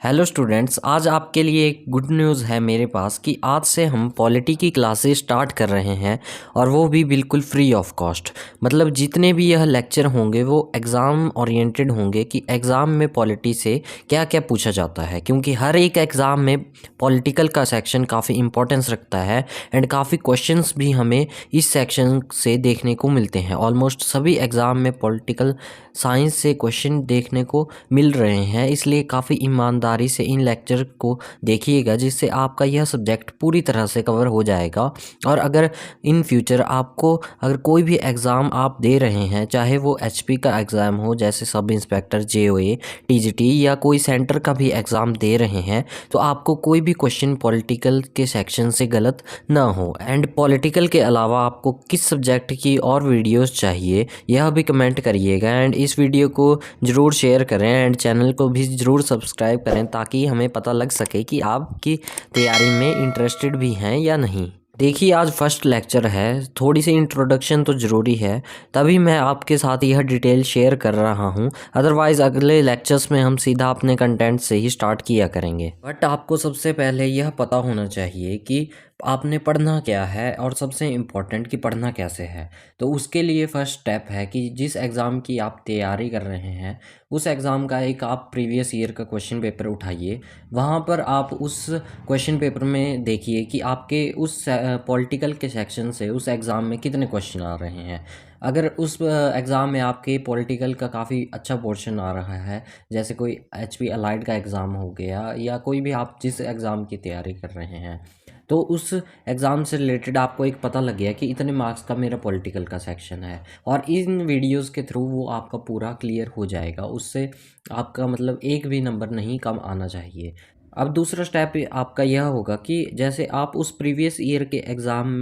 Hello students, आज आपके लिए एक गुड न्यूज़ है मेरे पास कि आज से हम पॉलिटी की क्लासेस स्टार्ट कर रहे हैं और वो भी बिल्कुल फ्री ऑफ कॉस्ट। मतलब जितने भी यह लेक्चर होंगे वो एग्ज़ाम ओरिएंटेड होंगे कि एग्ज़ाम में पॉलिटी से क्या क्या पूछा जाता है, क्योंकि हर एक एग्ज़ाम में पॉलिटिकल का सेक्शन काफ़ी इंपॉर्टेंस रखता है एंड काफ़ी क्वेश्चंस भी हमें इस सेक्शन से देखने को मिलते हैं। ऑलमोस्ट सभी एग्ज़ाम में पॉलिटिकल साइंस से क्वेश्चन देखने को मिल रहे हैं, इसलिए काफ़ी ईमानदारी से इन लेक्चर को देखिएगा जिससे आपका यह सब्जेक्ट पूरी तरह से कवर हो जाएगा। और अगर इन फ्यूचर आपको अगर कोई भी एग्ज़ाम आप दे रहे हैं, चाहे वो एचपी का एग्ज़ाम हो जैसे सब इंस्पेक्टर, जेओए, टीजीटी, या कोई सेंटर का भी एग्ज़ाम दे रहे हैं, तो आपको कोई भी क्वेश्चन पॉलिटिकल के सेक्शन से गलत ना हो। एंड पॉलिटिकल के अलावा आपको किस सब्जेक्ट की और वीडियोस चाहिए यह भी कमेंट करिएगा एंड इस वीडियो को ज़रूर शेयर करें एंड चैनल को भी ज़रूर सब्सक्राइब करें ताकि हमें पता लग सके कि आपकी तैयारी में इंटरेस्टेड भी हैं या नहीं। देखिए, आज फर्स्ट लेक्चर है, थोड़ी सी इंट्रोडक्शन तो ज़रूरी है, तभी मैं आपके साथ यह डिटेल शेयर कर रहा हूँ। अदरवाइज़ अगले लेक्चर्स में हम सीधा अपने कंटेंट से ही स्टार्ट किया करेंगे। बट आपको सबसे पहले यह पता होना चाहिए कि आपने पढ़ना क्या है और सबसे इम्पोर्टेंट कि पढ़ना कैसे है। तो उसके लिए फ़र्स्ट स्टेप है कि जिस एग्ज़ाम की आप तैयारी कर रहे हैं उस एग्ज़ाम का एक आप प्रीवियस ईयर का क्वेश्चन पेपर उठाइए। वहाँ पर आप उस क्वेश्चन पेपर में देखिए कि आपके उस पॉलिटिकल के सेक्शन से उस एग्ज़ाम में कितने क्वेश्चन आ रहे हैं। अगर उस एग्ज़ाम में आपके पॉलिटिकल का काफ़ी अच्छा पोर्शन आ रहा है, जैसे कोई एचपी अलाइड का एग्ज़ाम हो गया या कोई भी आप जिस एग्ज़ाम की तैयारी कर रहे हैं, तो उस एग्ज़ाम से रिलेटेड आपको एक पता लग गया कि इतने मार्क्स का मेरा पॉलिटिकल का सेक्शन है, और इन वीडियोस के थ्रू वो आपका पूरा क्लियर हो जाएगा। उससे आपका मतलब एक भी नंबर नहीं कम आना चाहिए। अब दूसरा स्टेप आपका यह होगा कि जैसे आप उस प्रीवियस ईयर के एग्ज़ाम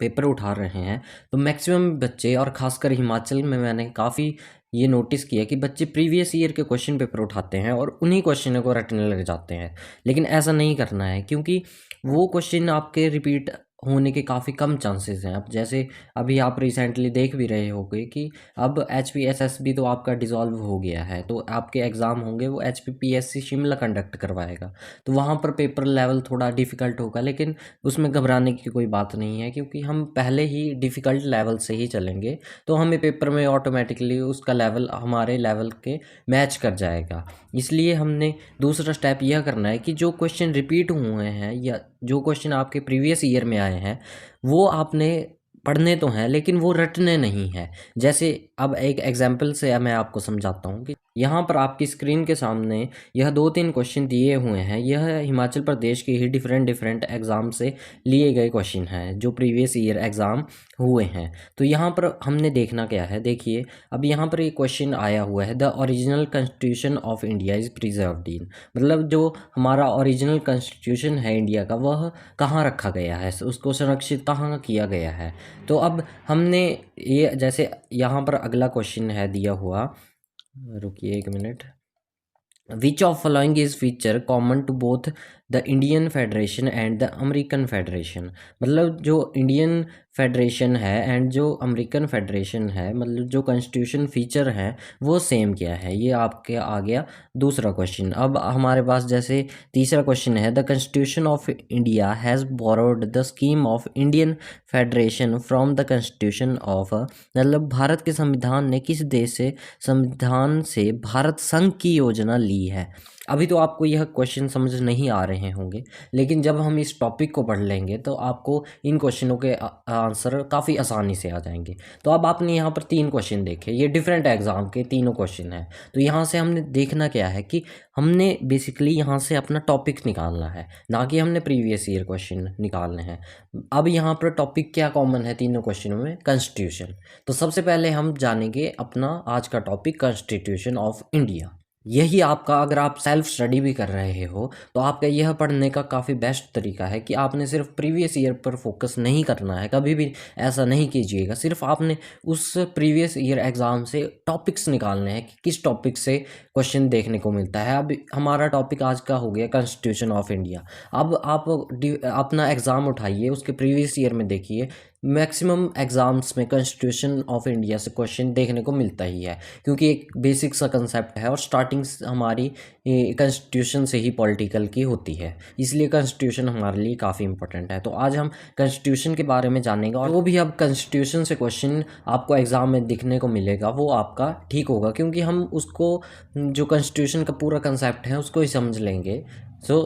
पेपर उठा रहे हैं, तो मैक्सिमम बच्चे और ख़ासकर हिमाचल में मैंने काफ़ी ये नोटिस किया कि बच्चे प्रीवियस ईयर के क्वेश्चन पेपर उठाते हैं और उन्हीं क्वेश्चनों को रटने लग जाते हैं। लेकिन ऐसा नहीं करना है, क्योंकि वो क्वेश्चन आपके रिपीट होने के काफ़ी कम चांसेस हैं। अब जैसे अभी आप रिसेंटली देख भी रहे होंगे कि अब एचपीएसएसबी तो आपका डिसॉल्व हो गया है, तो आपके एग्ज़ाम होंगे वो एचपीपीएससी शिमला कंडक्ट करवाएगा। तो वहाँ पर पेपर लेवल थोड़ा डिफ़िकल्ट होगा, लेकिन उसमें घबराने की कोई बात नहीं है, क्योंकि हम पहले ही डिफ़िकल्ट लेवल से ही चलेंगे तो हमें पेपर में ऑटोमेटिकली उसका लेवल हमारे लेवल के मैच कर जाएगा। इसलिए हमने दूसरा स्टेप यह करना है कि जो क्वेश्चन रिपीट हुए हैं या जो क्वेश्चन आपके प्रीवियस ईयर में आए हैं वो आपने पढ़ने तो हैं, लेकिन वो रटने नहीं हैं। जैसे अब एक एग्जांपल से मैं आपको समझाता हूँ कि यहाँ पर आपकी स्क्रीन के सामने यह 2-3 क्वेश्चन दिए हुए हैं। यह हिमाचल प्रदेश के ही डिफरेंट एग्ज़ाम से लिए गए क्वेश्चन हैं जो प्रीवियस ईयर एग्ज़ाम हुए हैं। तो यहाँ पर हमने देखना क्या है, देखिए अब यहाँ पर एक क्वेश्चन आया हुआ है, the original constitution of India is preserved इन। मतलब जो हमारा ओरिजिनल कॉन्स्टिट्यूशन है इंडिया का वह कहाँ रखा गया है, उसको संरक्षित कहाँ किया गया है। तो अब हमने ये जैसे यहाँ पर अगला क्वेश्चन है दिया हुआ, रुकिए एक minute. Which of following is feature common to both the Indian federation and the American federation. मतलब जो इंडियन फेडरेशन है एंड जो अमेरिकन फेडरेशन है, मतलब जो कॉन्स्टिट्यूशन फीचर है वो सेम क्या है। ये आपके आ गया दूसरा क्वेश्चन। अब हमारे पास जैसे तीसरा क्वेश्चन है, the constitution of India has borrowed the scheme of Indian federation from the constitution of. मतलब भारत के संविधान ने किस देश से संविधान से भारत संघ की योजना ली है। अभी तो आपको यह क्वेश्चन समझ नहीं आ रहे होंगे, लेकिन जब हम इस टॉपिक को पढ़ लेंगे तो आपको इन क्वेश्चनों के आंसर काफ़ी आसानी से आ जाएंगे। तो अब आपने यहाँ पर 3 क्वेश्चन देखे, ये डिफरेंट एग्जाम के तीनों क्वेश्चन हैं। तो यहाँ से हमने देखना क्या है कि हमने बेसिकली यहाँ से अपना टॉपिक निकालना है, ना कि हमने प्रीवियस ईयर क्वेश्चन निकालने हैं। अब यहाँ पर टॉपिक क्या कॉमन है तीनों क्वेश्चनों में, कॉन्स्टिट्यूशन। तो सबसे पहले हम जानेंगे अपना आज का टॉपिक, कॉन्स्टिट्यूशन ऑफ इंडिया। यही आपका, अगर आप सेल्फ स्टडी भी कर रहे हो तो आपका यह पढ़ने का काफ़ी बेस्ट तरीका है कि आपने सिर्फ प्रीवियस ईयर पर फोकस नहीं करना है। कभी भी ऐसा नहीं कीजिएगा, सिर्फ आपने उस प्रीवियस ईयर एग्ज़ाम से टॉपिक्स निकालने हैं कि किस टॉपिक से क्वेश्चन देखने को मिलता है। अब हमारा टॉपिक आज का हो गया कॉन्स्टिट्यूशन ऑफ इंडिया। अब आप अपना एग्ज़ाम उठाइए, उसके प्रीवियस ईयर में देखिए मैक्सिमम एग्ज़ाम्स में कॉन्स्टिट्यूशन ऑफ इंडिया से क्वेश्चन देखने को मिलता ही है, क्योंकि एक बेसिक सा कंसेप्ट है और स्टार्टिंग हमारी कॉन्स्टिट्यूशन से ही पॉलिटिकल की होती है, इसलिए कॉन्स्टिट्यूशन हमारे लिए काफ़ी इंपॉर्टेंट है। तो आज हम कॉन्स्टिट्यूशन के बारे में जानेंगे, और वो भी अब कॉन्स्टिट्यूशन से क्वेश्चन आपको एग्ज़ाम में दिखने को मिलेगा वो आपका ठीक होगा, क्योंकि हम उसको जो कॉन्स्टिट्यूशन का पूरा कंसेप्ट है उसको ही समझ लेंगे। सो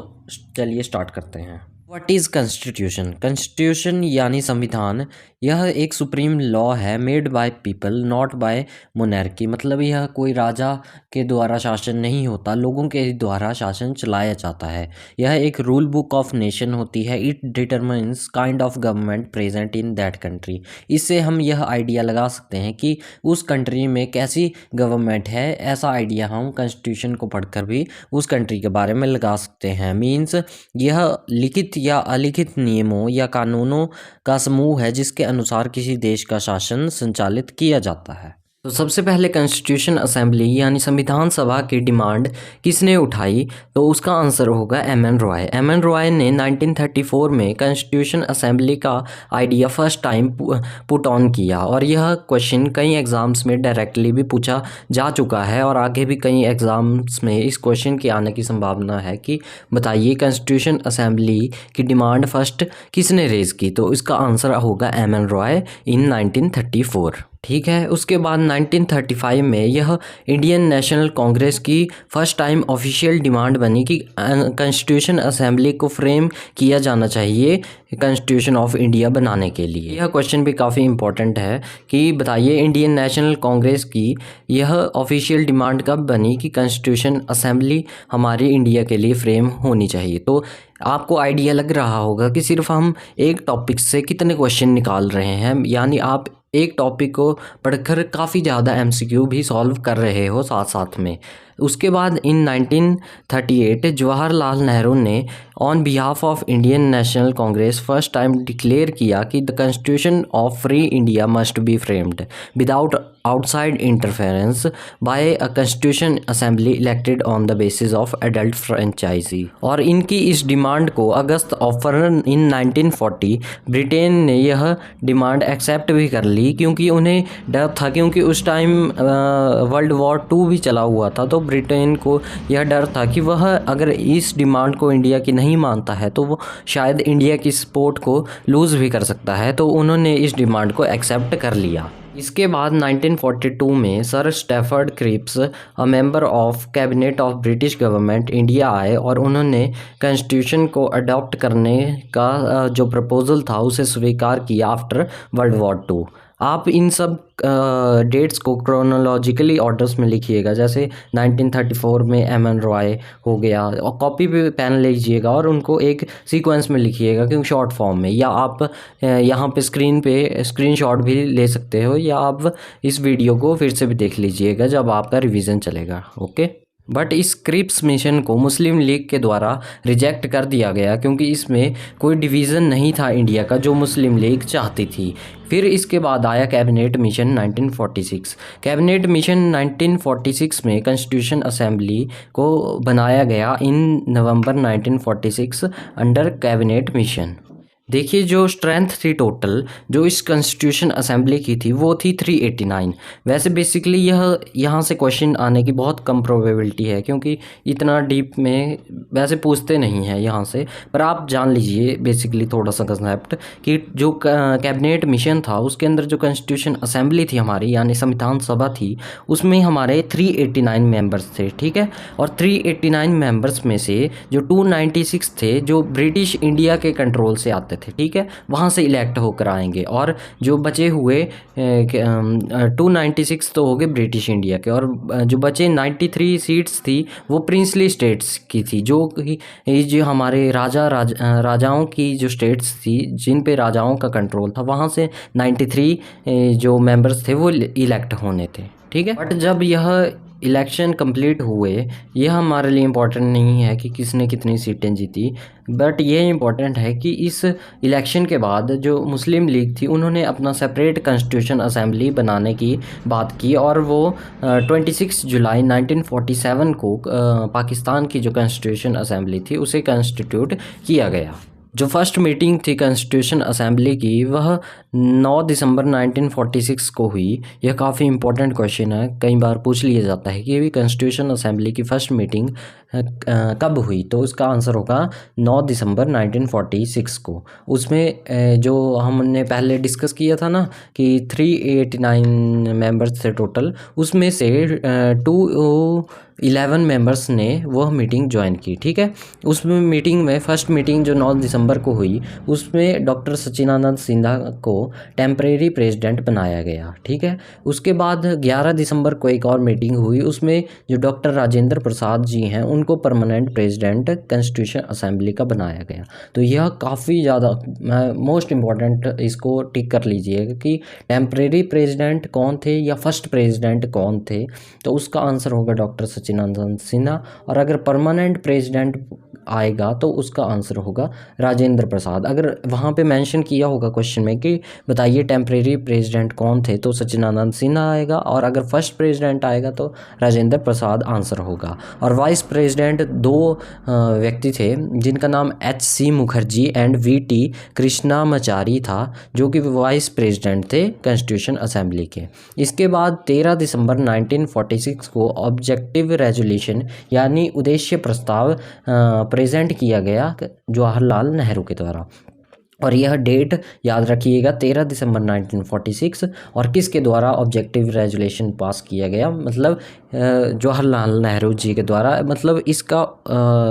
चलिए स्टार्ट करते हैं। What is constitution? कॉन्स्टिट्यूशन यानी संविधान, यह एक सुप्रीम लॉ है made by people not by monarchy. मतलब यह कोई राजा के द्वारा शासन नहीं होता, लोगों के द्वारा शासन चलाया जाता है। यह एक रूल बुक ऑफ नेशन होती है। It determines kind of government present in that country. इससे हम यह आइडिया लगा सकते हैं कि उस कंट्री में कैसी गवर्नमेंट है। ऐसा आइडिया हम कॉन्स्टिट्यूशन को पढ़कर भी उस कंट्री के बारे में लगा सकते हैं। मीन्स यह लिखित या अलिखित नियमों या कानूनों का समूह है जिसके अनुसार किसी देश का शासन संचालित किया जाता है। तो सबसे पहले कॉन्स्टिट्यूशन असेंबली यानी संविधान सभा की डिमांड किसने उठाई? तो उसका आंसर होगा एम.एन. रॉय। एम.एन. रॉय ने 1934 में कॉन्स्टिट्यूशन असेंबली का idea first time put on किया, और यह क्वेश्चन कई एग्जाम्स में डायरेक्टली भी पूछा जा चुका है और आगे भी कई एग्जाम्स में इस क्वेश्चन के आने की संभावना है कि बताइए कॉन्स्टिट्यूशन असेंबली की डिमांड फर्स्ट किसने रेज की? तो इसका आंसर होगा एम.एन. रॉय इन 1934। ठीक है, उसके बाद 1935 में यह इंडियन नेशनल कांग्रेस की फर्स्ट टाइम ऑफिशियल डिमांड बनी कि कॉन्स्टिट्यूशन असेंबली को फ्रेम किया जाना चाहिए कॉन्स्टिट्यूशन ऑफ इंडिया बनाने के लिए। यह क्वेश्चन भी काफ़ी इंपॉर्टेंट है कि बताइए इंडियन नेशनल कांग्रेस की यह ऑफिशियल डिमांड कब बनी कि कॉन्स्टिट्यूशन असेंबली हमारी इंडिया के लिए फ्रेम होनी चाहिए। तो आपको आइडिया लग रहा होगा कि सिर्फ हम एक टॉपिक से कितने क्वेश्चन निकाल रहे हैं, यानी आप एक टॉपिक को पढ़कर काफ़ी ज़्यादा एमसीक्यू भी सॉल्व कर रहे हो साथ साथ में। उसके बाद इन 1938 जवाहरलाल नेहरू ने on behalf of Indian National Congress first time declare किया कि the constitution of free India must be framed without outside interference by a constitution assembly elected on the basis of adult franchise. और इनकी इस demand को अगस्त offer in 1940 Britain ने यह demand accept भी कर ली, क्योंकि उन्हें डर था, क्योंकि उस टाइम वर्ल्ड वॉर 2 भी चला हुआ था। तो ब्रिटेन को यह डर था कि वह अगर इस डिमांड को इंडिया की नहीं मानता है तो वो शायद इंडिया की सपोर्ट को लूज़ भी कर सकता है। तो उन्होंने इस डिमांड को एक्सेप्ट कर लिया। इसके बाद 1942 में sir Stafford Cripps a member of cabinet of British government India आए, और उन्होंने कॉन्स्टिट्यूशन को अडॉप्ट करने का जो प्रपोजल था उसे स्वीकार किया आफ्टर वर्ल्ड वॉर 2। आप इन सब डेट्स को क्रोनोलॉजिकली ऑर्डर्स में लिखिएगा, जैसे 1934 में एम.एन. रॉय हो गया, और कॉपी पे पेन लीजिएगा और उनको एक सीक्वेंस में लिखिएगा क्योंकि शॉर्ट फॉर्म में, या आप यहाँ पे स्क्रीन पे स्क्रीनशॉट भी ले सकते हो, या आप इस वीडियो को फिर से भी देख लीजिएगा जब आपका रिवीजन चलेगा। ओके, बट इस क्रिप्स मिशन को मुस्लिम लीग के द्वारा रिजेक्ट कर दिया गया, क्योंकि इसमें कोई डिवीज़न नहीं था इंडिया का जो मुस्लिम लीग चाहती थी। फिर इसके बाद आया कैबिनेट मिशन 1946। कैबिनेट मिशन 1946 में कॉन्स्टिट्यूशन असेंबली को बनाया गया इन नवंबर 1946 अंडर कैबिनेट मिशन। देखिए जो स्ट्रेंथ थी टोटल जो इस कॉन्स्टिट्यूशन असेंबली की थी वो थी 389। वैसे बेसिकली यह यहाँ से क्वेश्चन आने की बहुत कम प्रोबेबिलिटी है, क्योंकि इतना डीप में वैसे पूछते नहीं हैं यहाँ से, पर आप जान लीजिए बेसिकली थोड़ा सा कंसेप्ट कि जो कैबिनेट मिशन था उसके अंदर जो कॉन्स्टिट्यूशन असेंबली थी हमारी यानी संविधान सभा थी, उसमें हमारे 389 मेंबर्स थे। ठीक है, और 389 मेंबर्स में से जो 296 थे जो ब्रिटिश इंडिया के कंट्रोल से आते थे, ठीक है, वहाँ से इलेक्ट होकर आएंगे, और जो बचे हुए 296 तो हो गए ब्रिटिश इंडिया के, और जो बचे 93 सीट्स थी वो प्रिंसली स्टेट्स की थी, जो हमारे राजाओं की जो स्टेट्स थी जिन पे राजाओं का कंट्रोल था, वहाँ से 93 जो मेंबर्स थे वो इलेक्ट होने थे। ठीक है, बट जब यह इलेक्शन कंप्लीट हुए, यह हमारे लिए इम्पोर्टेंट नहीं है कि किसने कितनी सीटें जीती, बट ये इम्पोर्टेंट है कि इस इलेक्शन के बाद जो मुस्लिम लीग थी उन्होंने अपना सेपरेट कॉन्स्टिट्यूशन असेंबली बनाने की बात की, और वो 26 जुलाई 1947 को पाकिस्तान की जो कॉन्स्टिट्यूशन असेंबली थी उसे कॉन्स्टिट्यूट किया गया। जो फर्स्ट मीटिंग थी कॉन्स्टिट्यूशन असेंबली की वह 9 दिसंबर 1946 को हुई। यह काफ़ी इंपॉर्टेंट क्वेश्चन है, कई बार पूछ लिया जाता है कि कॉन्स्टिट्यूशन असेंबली की फ़र्स्ट मीटिंग कब हुई, तो इसका आंसर होगा 9 दिसंबर 1946 को। उसमें जो हमने पहले डिस्कस किया था ना कि 389 मेंबर्स थे टोटल, उसमें से 211 मेंबर्स ने वह मीटिंग ज्वाइन की। ठीक है, उसमें मीटिंग में फर्स्ट मीटिंग जो 9 दिसंबर को हुई उसमें डॉक्टर सच्चिदानंद सिन्हा को टेम्परेरी प्रेसिडेंट बनाया गया। ठीक है, उसके बाद 11 दिसंबर को एक और मीटिंग हुई, उसमें जो डॉक्टर राजेंद्र प्रसाद जी हैं उनको परमानेंट प्रेसिडेंट कॉन्स्टिट्यूशन असेंबली का बनाया गया। तो यह काफ़ी ज़्यादा मोस्ट इम्पॉर्टेंट, इसको टिक कर लीजिएगा कि टेम्परेरी प्रेसिडेंट कौन थे या फर्स्ट प्रेसिडेंट कौन थे, तो उसका आंसर होगा डॉक्टर सच्चिदानंद सिन्हा। और अगर परमानेंट प्रेसिडेंट आएगा तो उसका आंसर होगा राजेंद्र प्रसाद। अगर वहाँ पे मेंशन किया होगा क्वेश्चन में कि बताइए टेम्परेरी प्रेसिडेंट कौन थे, तो सच्चिदानंद सिन्हा आएगा, और अगर फर्स्ट प्रेसिडेंट आएगा तो राजेंद्र प्रसाद आंसर होगा। और वाइस प्रेसिडेंट दो व्यक्ति थे जिनका नाम HC Mukherjee and VT Krishnamachari था, जो कि वाइस प्रेसिडेंट थे कॉन्स्टिट्यूशन असेंबली के। इसके बाद 13 दिसंबर 1946 को ऑब्जेक्टिव रेजोल्यूशन यानी उद्देश्य प्रस्ताव प्रेजेंट किया गया जवाहरलाल नेहरू के द्वारा। और यह डेट याद रखिएगा 13 दिसंबर 1946, और किसके द्वारा ऑब्जेक्टिव रेजोल्यूशन पास किया गया, मतलब जवाहरलाल नेहरू जी के द्वारा। मतलब इसका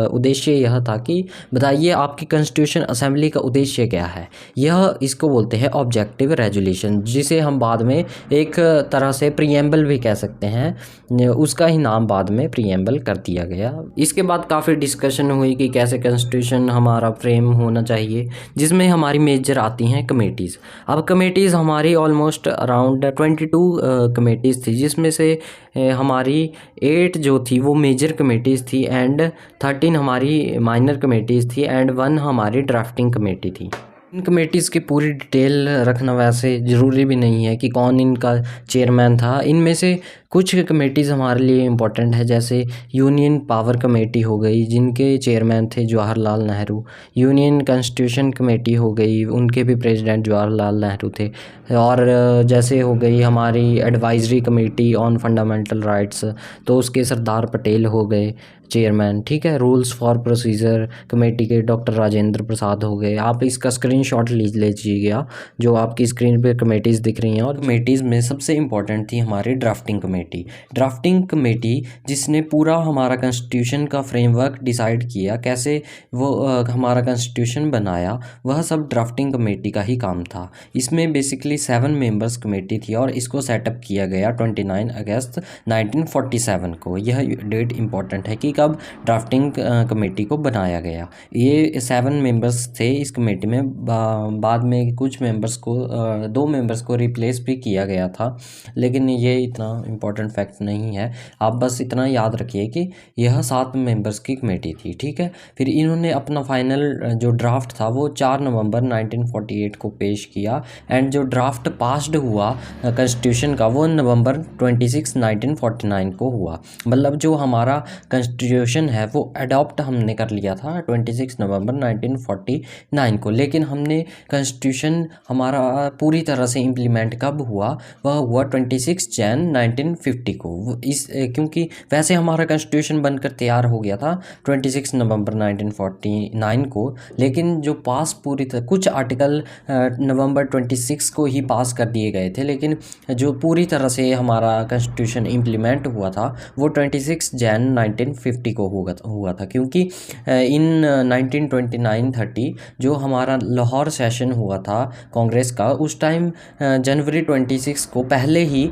उद्देश्य यह था कि बताइए आपकी कॉन्स्टिट्यूशन असेंबली का उद्देश्य क्या है। यह इसको बोलते हैं ऑब्जेक्टिव रेजोल्यूशन, जिसे हम बाद में एक तरह से प्रीएम्बल भी कह सकते हैं, उसका ही नाम बाद में प्रीएम्बल कर दिया गया। इसके बाद काफ़ी डिस्कशन हुई कि कैसे कॉन्स्टिट्यूशन हमारा फ्रेम होना चाहिए, जिसमें हमारी मेजर आती हैं कमेटीज़। अब कमेटीज़ हमारी ऑलमोस्ट अराउंड 22 कमेटीज़ थी, जिसमें से हमारी 8 जो थी वो मेजर कमेटीज़ थी एंड 13 हमारी माइनर कमेटीज़ थी एंड 1 हमारी ड्राफ्टिंग कमेटी थी। इन कमेटीज़ की पूरी डिटेल रखना वैसे ज़रूरी भी नहीं है कि कौन इनका चेयरमैन था। इनमें से कुछ कमेटीज़ हमारे लिए इम्पोर्टेंट है, जैसे यूनियन पावर कमेटी हो गई जिनके चेयरमैन थे Jawaharlal Nehru. Union constitution committee हो गई, उनके भी प्रेसिडेंट जवाहरलाल नेहरू थे। और जैसे हो गई हमारी advisory committee on fundamental rights, तो उसके सरदार पटेल हो गए चेयरमैन। ठीक है, रूल्स फॉर प्रोसीजर कमेटी के डॉक्टर राजेंद्र प्रसाद हो गए। आप इसका स्क्रीनशॉट लीजिएगा जो आपकी स्क्रीन पे कमेटीज़ दिख रही हैं। और कमेटीज़ में सबसे इम्पॉर्टेंट थी हमारी ड्राफ्टिंग कमेटी। ड्राफ्टिंग कमेटी जिसने पूरा हमारा कॉन्स्टिट्यूशन का फ्रेमवर्क डिसाइड किया, कैसे वो हमारा कॉन्स्टिट्यूशन बनाया, वह सब ड्राफ्टिंग कमेटी का ही काम था। इसमें बेसिकली 7 मेंबर्स कमेटी थी और इसको सेटअप किया गया 29 अगस्त 1947 को। यह डेट इम्पॉर्टेंट है कि कब ड्राफ्टिंग कमेटी को बनाया गया। ये 7 मेंबर्स थे इस कमेटी में। बाद में कुछ मेंबर्स को 2 मेंबर्स को रिप्लेस भी किया गया था, लेकिन ये इतना इम्पोर्टेंट फैक्ट नहीं है। आप बस इतना याद रखिए कि यह 7 मेंबर्स की कमेटी थी। ठीक है, फिर इन्होंने अपना फाइनल जो ड्राफ्ट था वो 4 नवंबर 1948 को पेश किया एंड जो ड्राफ्ट पास्ड हुआ कॉन्स्टिट्यूशन का वो नवंबर 26 1949 को हुआ। मतलब जो हमारा कॉन्स्टिट्यूशन है वो अडॉप्ट हमने कर लिया था 26 नवंबर 1949 को, लेकिन हमने कॉन्स्टिट्यूशन हमारा पूरी तरह से इम्प्लीमेंट कब हुआ, वह हुआ 26 जैन 1950 को। क्योंकि वैसे हमारा कॉन्स्टिट्यूशन बनकर तैयार हो गया था 26 नवंबर 1949 को, लेकिन जो पास पूरी तरह कुछ आर्टिकल नवंबर 26 को ही पास कर दिए गए थे, लेकिन जो पूरी तरह से हमारा कॉन्स्टिट्यूशन इम्प्लीमेंट हुआ था वो 26 जैन 1950 को हुआ था। क्योंकि इन 1929-30 जो हमारा लाहौर सेशन हुआ था कांग्रेस का, उस टाइम जनवरी 26 को पहले ही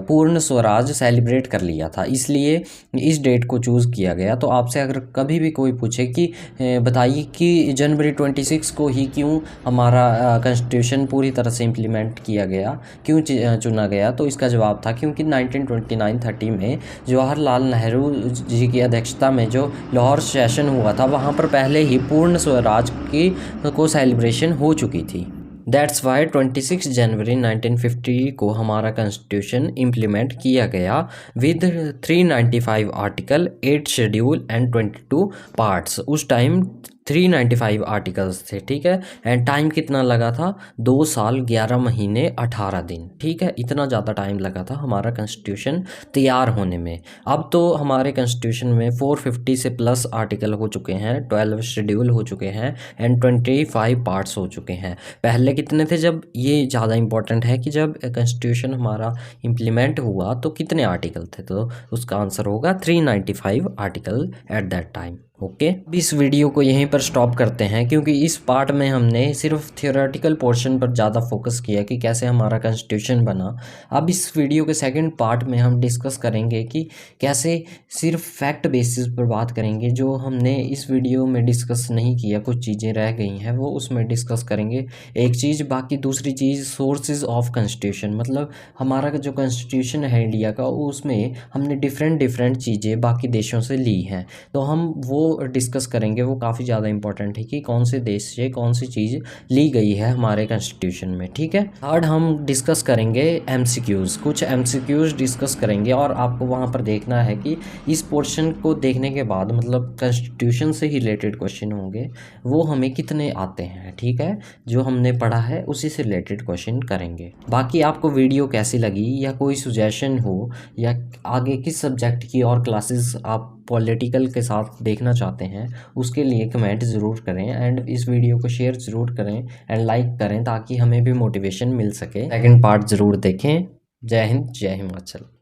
पूर्ण स्वराज सेलिब्रेट कर लिया था, इसलिए इस डेट को चूज़ किया गया। तो आपसे अगर कभी भी कोई पूछे कि बताइए कि जनवरी 26 को ही क्यों हमारा कॉन्स्टिट्यूशन पूरी तरह से इम्प्लीमेंट किया गया, क्यों चुना गया, तो इसका जवाब था क्योंकि 1929-30 में जवाहरलाल नेहरू जी की अध्यक्षता में जो लाहौर सेशन हुआ था वहाँ पर पहले ही पूर्ण स्वराज की को सेलिब्रेशन हो चुकी थी। दैट्स वाई 26 जनवरी 1950 को हमारा कॉन्स्टिट्यूशन इम्प्लीमेंट किया गया with 395 article, 8 schedule and 22 parts. उस टाइम 395 आर्टिकल्स थे, ठीक है। एंड टाइम कितना लगा था? 2 साल 11 महीने 18 दिन, ठीक है। इतना ज़्यादा टाइम लगा था हमारा कॉन्स्टिट्यूशन तैयार होने में। अब तो हमारे कॉन्स्टिट्यूशन में 450 से प्लस आर्टिकल हो चुके हैं, 12 शेड्यूल हो चुके हैं एंड 25 पार्ट्स हो चुके हैं। पहले कितने थे? जब ये ज़्यादा इंपॉर्टेंट है कि जब कॉन्स्टिट्यूशन हमारा इम्प्लीमेंट हुआ तो कितने आर्टिकल थे, तो उसका आंसर होगा 395 article at that time. Okay, अब इस वीडियो को यहीं पर स्टॉप करते हैं क्योंकि इस पार्ट में हमने सिर्फ थियोरेटिकल पोर्शन पर ज़्यादा फोकस किया कि कैसे हमारा कॉन्स्टिट्यूशन बना। अब इस वीडियो के सेकंड पार्ट में हम डिस्कस करेंगे कि कैसे सिर्फ फैक्ट बेसिस पर बात करेंगे। जो हमने इस वीडियो में डिस्कस नहीं किया, कुछ चीज़ें रह गई हैं, वो उसमें डिस्कस करेंगे एक चीज़। बाकी दूसरी चीज़ सोर्सेज ऑफ कॉन्स्टिट्यूशन, मतलब हमारा जो कॉन्स्टिट्यूशन है इंडिया का, उसमें हमने डिफरेंट चीज़ें बाकी देशों से ली हैं, तो हम वो डिस्कस करेंगे। वो काफ़ी ज़्यादा इंपॉर्टेंट है कि कौन से देश से कौन सी चीज़ ली गई है हमारे कॉन्स्टिट्यूशन में, ठीक है। थर्ड हम डिस्कस करेंगे एमसीक्यूज़, कुछ एमसीक्यूज़ डिस्कस करेंगे और आपको वहाँ पर देखना है कि इस पोर्शन को देखने के बाद मतलब कॉन्स्टिट्यूशन से ही रिलेटेड क्वेश्चन होंगे, वो हमें कितने आते हैं, ठीक है। जो हमने पढ़ा है उसी से रिलेटेड क्वेश्चन करेंगे। बाकी आपको वीडियो कैसी लगी या कोई सुजेशन हो या आगे किस सब्जेक्ट की और क्लासेस आप पॉलिटिकल के साथ देखना चाहते हैं, उसके लिए कमेंट ज़रूर करें एंड इस वीडियो को शेयर ज़रूर करें एंड लाइक करें ताकि हमें भी मोटिवेशन मिल सके। सेकंड पार्ट ज़रूर देखें। जय हिंद, जय हिमाचल।